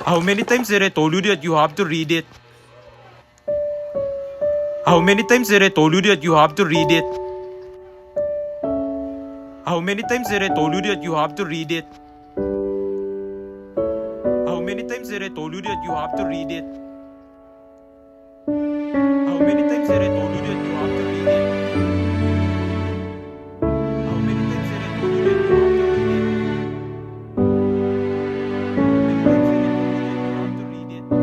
How many times did I told you that you have to read it? How many times did I told you that you have to read it? How many times did I told you that you have to read it? How many times did I told you that you have to read it? How many times did I told you that you have to read it? How many times did I told you that you have to read it? How many times did I told you that you have to read it? How many times did I told you that you have to read it?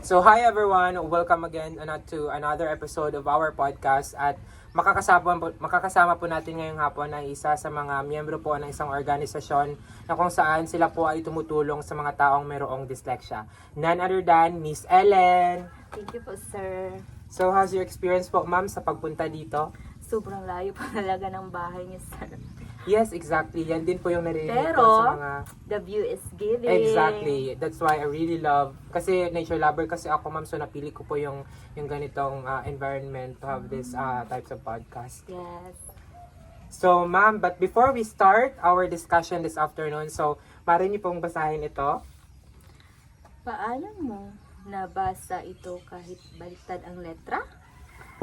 So hi everyone, welcome again to another episode of our podcast at makakasama po natin ngayong hapon ay isa sa mga miyembro po ng isang organisasyon na kung saan sila po ay tumutulong sa mga taong mayroong dyslexia. None other than Miss Ellen. Thank you po, sir. So how's your experience po ma'am sa pagpunta dito? Sobrang layo po talaga ng bahay niyo, sir. Yes, exactly. Yan din po yung naririnig Pero, ko sa mga... the view is giving. Exactly. That's why I really love, kasi nature lover kasi ako ma'am, so napili ko po yung ganitong environment to have this types of podcast. Yes. So ma'am, but before we start our discussion this afternoon, so maaari niyo pong basahin ito. Paano mo nabasa ito kahit baliktad ang letra?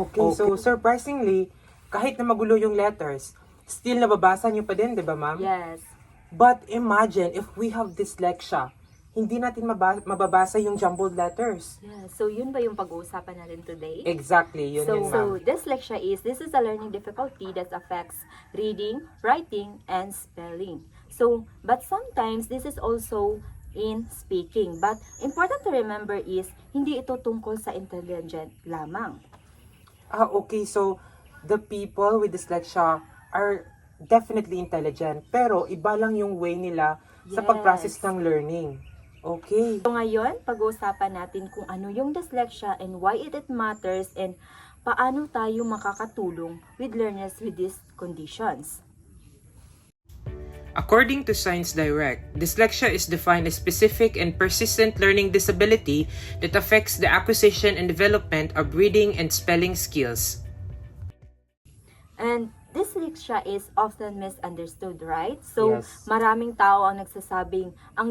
Okay, so surprisingly, kahit na magulo yung letters, still nababasa niyo pa din, di ba ma'am? Yes. But imagine if we have dyslexia, hindi natin mababasa yung jumbled letters. Yeah. So, yun ba yung pag-uusapan natin today? Exactly, yun So, ma'am. dyslexia this is a learning difficulty that affects reading, writing, and spelling. So, but sometimes this is also in speaking. But important to remember is, hindi ito tungkol sa intelligent lamang. Okay, so the people with dyslexia are definitely intelligent, pero iba lang yung way nila sa Yes. pag-process ng learning. Okay. So ngayon, pag-uusapan natin kung ano yung dyslexia and why it matters and paano tayo makakatulong with learners with these conditions. According to Science Direct, dyslexia is defined as specific and persistent learning disability that affects the acquisition and development of reading and spelling skills. And dyslexia is often misunderstood, right? So, Yes. maraming tao ang nagsasabing ang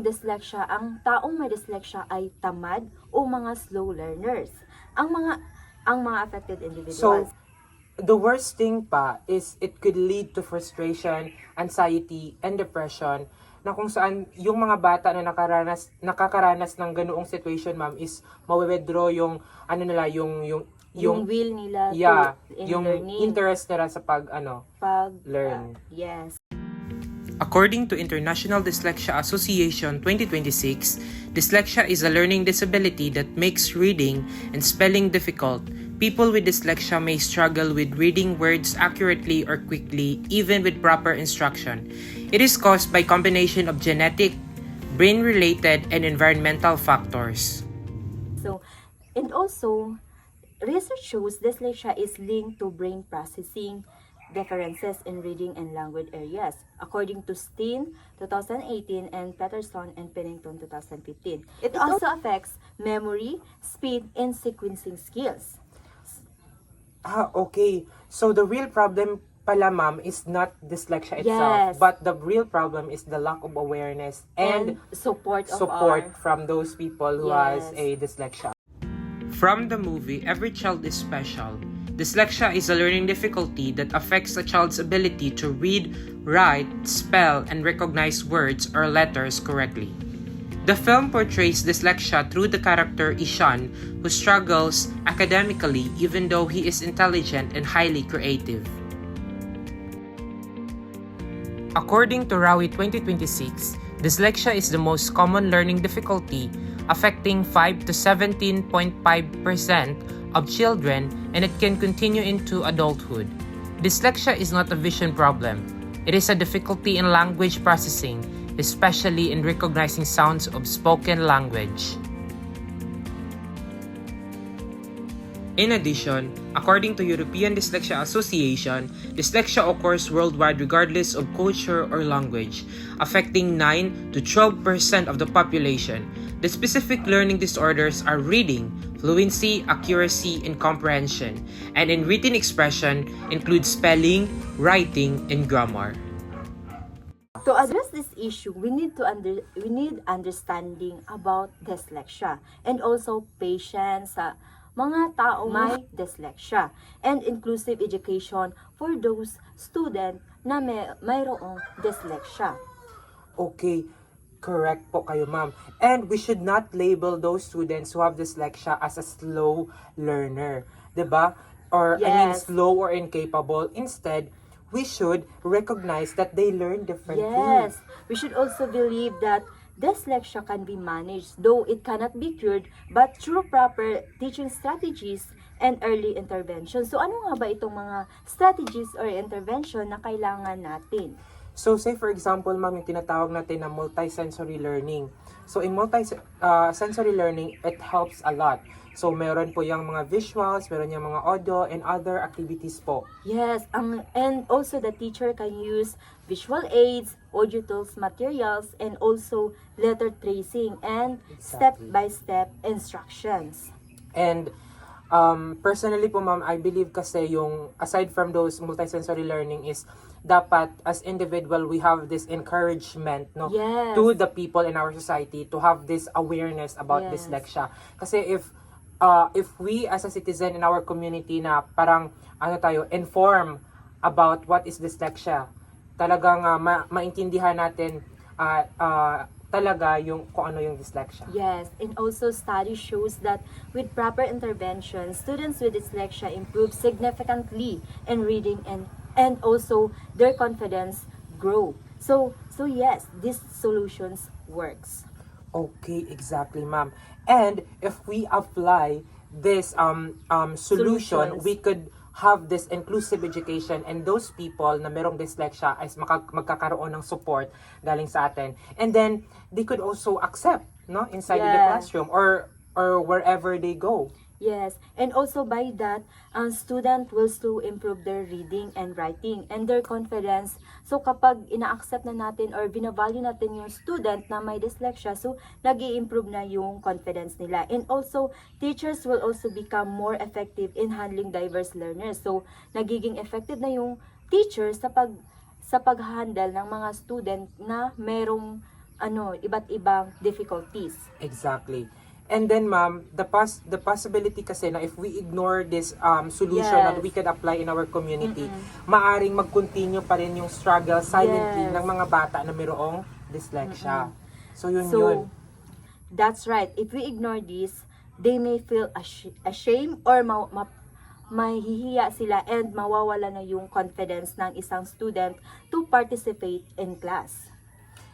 taong may dyslexia ay tamad o mga slow learners. Ang mga affected individuals. So, the worst thing pa is it could lead to frustration, anxiety, and depression na kung saan yung mga bata na nakakaranas ng ganoong situation, ma'am, is mawe-withdraw yung yung will nila in yung learning. interest nila sa learn. Yes. According to International Dyslexia Association 2026, dyslexia is a learning disability that makes reading and spelling difficult. People with dyslexia may struggle with reading words accurately or quickly, even with proper instruction. It is caused by combination of genetic, brain-related, and environmental factors. So, and also, research shows dyslexia is linked to brain processing differences in reading and language areas, according to Steen 2018 and Peterson and Pennington 2015. It also affects memory, speed, and sequencing skills. Okay. So the real problem pala, ma'am, is not dyslexia itself, Yes. but the real problem is the lack of awareness and support from those people who has a dyslexia. From the movie Every Child is Special, dyslexia is a learning difficulty that affects a child's ability to read, write, spell, and recognize words or letters correctly. The film portrays dyslexia through the character Ishan, who struggles academically even though he is intelligent and highly creative. According to Rawi 2026, dyslexia is the most common learning difficulty, affecting 5 to 17.5% of children, and it can continue into adulthood. Dyslexia is not a vision problem. It is a difficulty in language processing, especially in recognizing sounds of spoken language. In addition, according to European Dyslexia Association, dyslexia occurs worldwide regardless of culture or language, affecting 9 to 12% of the population. The specific learning disorders are reading, fluency, accuracy, and comprehension, and in written expression include spelling, writing, and grammar. To address this issue, we need understanding about dyslexia and also patience sa mga taong may dyslexia and inclusive education for those student na mayroong dyslexia. Okay, correct po kayo, ma'am. And we should not label those students who have dyslexia as a slow learner, 'di ba? Or I mean Yes. slow or incapable. Instead, we should recognize that they learn differently. Yes, we should also believe that dyslexia can be managed, though it cannot be cured, but through proper teaching strategies and early intervention. So ano nga ba itong mga strategies or intervention na kailangan natin? So say for example, ma'am, yung tinatawag natin na multisensory learning. So in multisensory learning, it helps a lot. So meron po yung mga visuals, meron yung mga audio, and other activities po. Yes, and also the teacher can use visual aids, audio tools, materials, and also letter tracing and Exactly. step-by-step instructions. And personally po, ma'am, I believe kasi yung aside from those multisensory learning is dapat as individual we have this encouragement, no, Yes. to the people in our society to have this awareness about Yes. dyslexia. Kasi if we as a citizen in our community na parang inform about what is dyslexia, talagang maintindihan natin talaga yung kung ano yung dyslexia. Yes, and also study shows that with proper intervention, students with dyslexia improve significantly in reading and also their confidence grow. So yes, these solutions works. Okay, exactly, ma'am. And if we apply this solution, Solutions. we could have this inclusive education, and those people na merong dyslexia ay magkakaroon ng support galing sa atin. And then they could also accept, no, inside the Yeah. classroom or wherever they go. Yes, and also by that, ang student will still improve their reading and writing and their confidence. So kapag ina-accept na natin or binavalue natin yung student na may dyslexia, so nag-i-improve na yung confidence nila. And also, teachers will also become more effective in handling diverse learners. So nagiging effective na yung teacher sa pag-handle ng mga student na merong iba't ibang difficulties. Exactly. And then, ma'am, the possibility kasi na if we ignore this solution Yes. that we can apply in our community, maaring mag-continue pa rin yung struggle silently Yes. ng mga bata na mayroong dyslexia. So, yun. That's right. If we ignore this, they may feel ashamed or mahihiya sila and mawawala na yung confidence ng isang student to participate in class.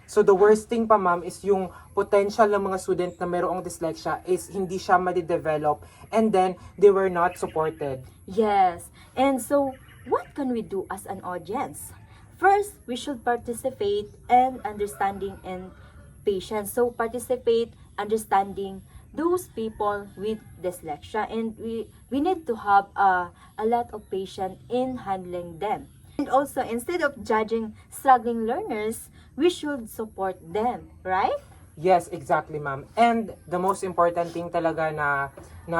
So, the worst thing pa, ma'am, is yung potential ng mga student na mayroong dyslexia is hindi siya ma-develop and then they were not supported. Yes. And so, what can we do as an audience? First, we should participate and understanding and patience. So, participate, understanding those people with dyslexia, and we need to have a lot of patience in handling them. And also, instead of judging struggling learners, we should support them, right? Yes, exactly, ma'am. And the most important thing talaga na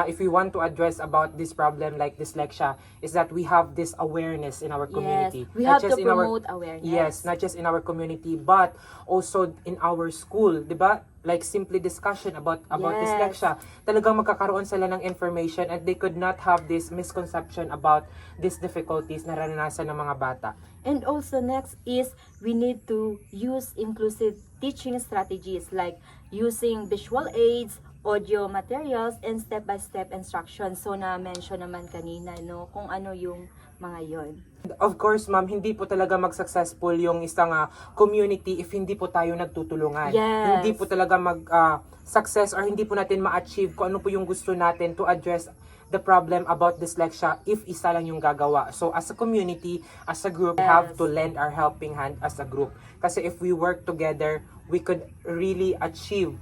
if we want to address about this problem like dyslexia is that we have this awareness in our community. Yes, we Not have just to in our- promote awareness. Yes, not just in our community but also in our school, 'di ba? Like simply discussion about Yes. dyslexia. Talagang magkakaroon sila ng information and they could not have this misconception about these difficulties na naranasan ng mga bata. And also next is we need to use inclusive teaching strategies like using visual aids, audio materials, and step-by-step instructions. So na-mention naman kanina, no, kung ano yung mga yon. Of course, ma'am, hindi po talaga mag-successful yung isang community if hindi po tayo nagtutulungan. Yes. Hindi po talaga mag-success or hindi po natin ma-achieve kung ano po yung gusto natin to address the problem about dyslexia if isa lang yung gagawa. So, as a community, as a group, we have to lend our helping hand as a group. Kasi if we work together, we could really achieve,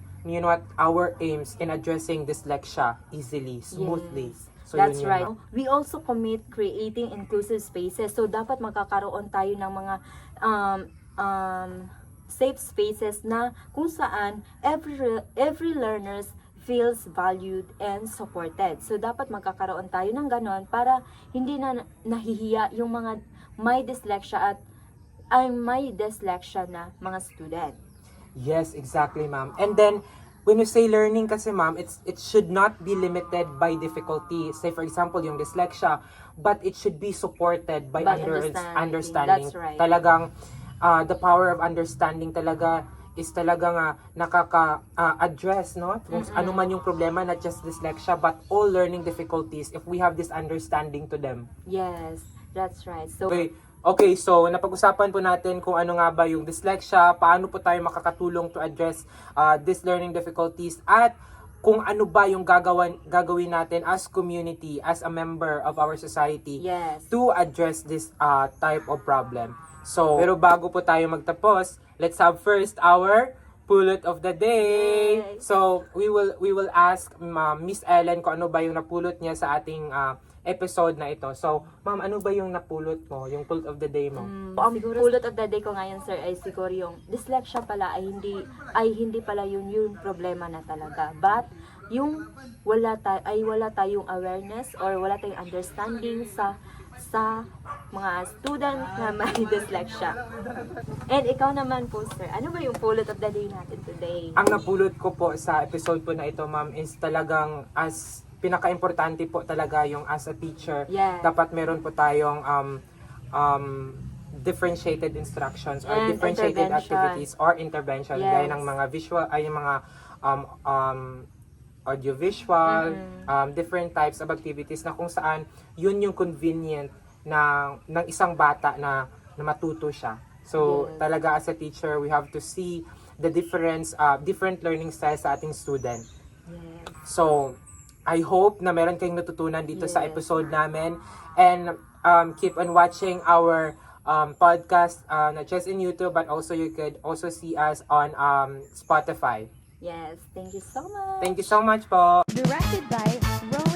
our aims in addressing dyslexia easily, smoothly. Yes. So, That's yun yun, right. ma'am. We also commit creating inclusive spaces. So, dapat magkakaroon tayo ng mga um, um, safe spaces na kung saan every learners feels valued and supported. So, dapat magkakaroon tayo ng ganon para hindi na nahihiya yung mga may dyslexia at may dyslexia na mga student. Yes, exactly, ma'am. And then, when you say learning kasi, ma'am, it should not be limited by difficulty. Say, for example, yung dyslexia, but it should be supported by understanding. That's right. Talagang, the power of understanding talaga is talagang nakaka-address, no? Kung ano man yung problema, not just dyslexia, but all learning difficulties if we have this understanding to them. Yes, that's right. So, Okay, so napag-usapan po natin kung ano nga ba yung dyslexia, paano po tayo makakatulong to address these learning difficulties, at kung ano ba yung gagawin natin as community, as a member of our society yes. to address this type of problem. So, pero bago po tayo magtapos, let's have first our pulot of the day. Yay. So, we will ask Miss Ellen kung ano ba yung napulot niya sa ating episode na ito. So, ma'am, ano ba yung napulot mo? Yung pulot of the day mo? Ang pulot of the day ko ngayon, sir, ay siguro yung dyslexia pala ay hindi pala yun yung problema na talaga. But yung wala tayong awareness or wala tayong understanding sa mga student na may dyslexia. And ikaw naman po, sir, ano ba yung pulot of the day natin today? Ang napulot ko po sa episode po na ito, ma'am, is talagang as pinaka-importante po talaga yung as a teacher, Yes. dapat meron po tayong differentiated instructions or And differentiated intervention. activities or intervention, Yes. gaya ng mga visual, ay yung mga audiovisual, different types of activities na kung saan yun yung convenient ng isang bata na matuto siya. So, Yes. talaga as a teacher, we have to see the different learning styles sa ating student. Yes. So, I hope na meron kayong natutunan dito sa Yes. episode namin. And keep on watching our podcast, not just in YouTube, but also you could also see us on Spotify. Yes, thank you so much. Thank you so much po. Directed by Rose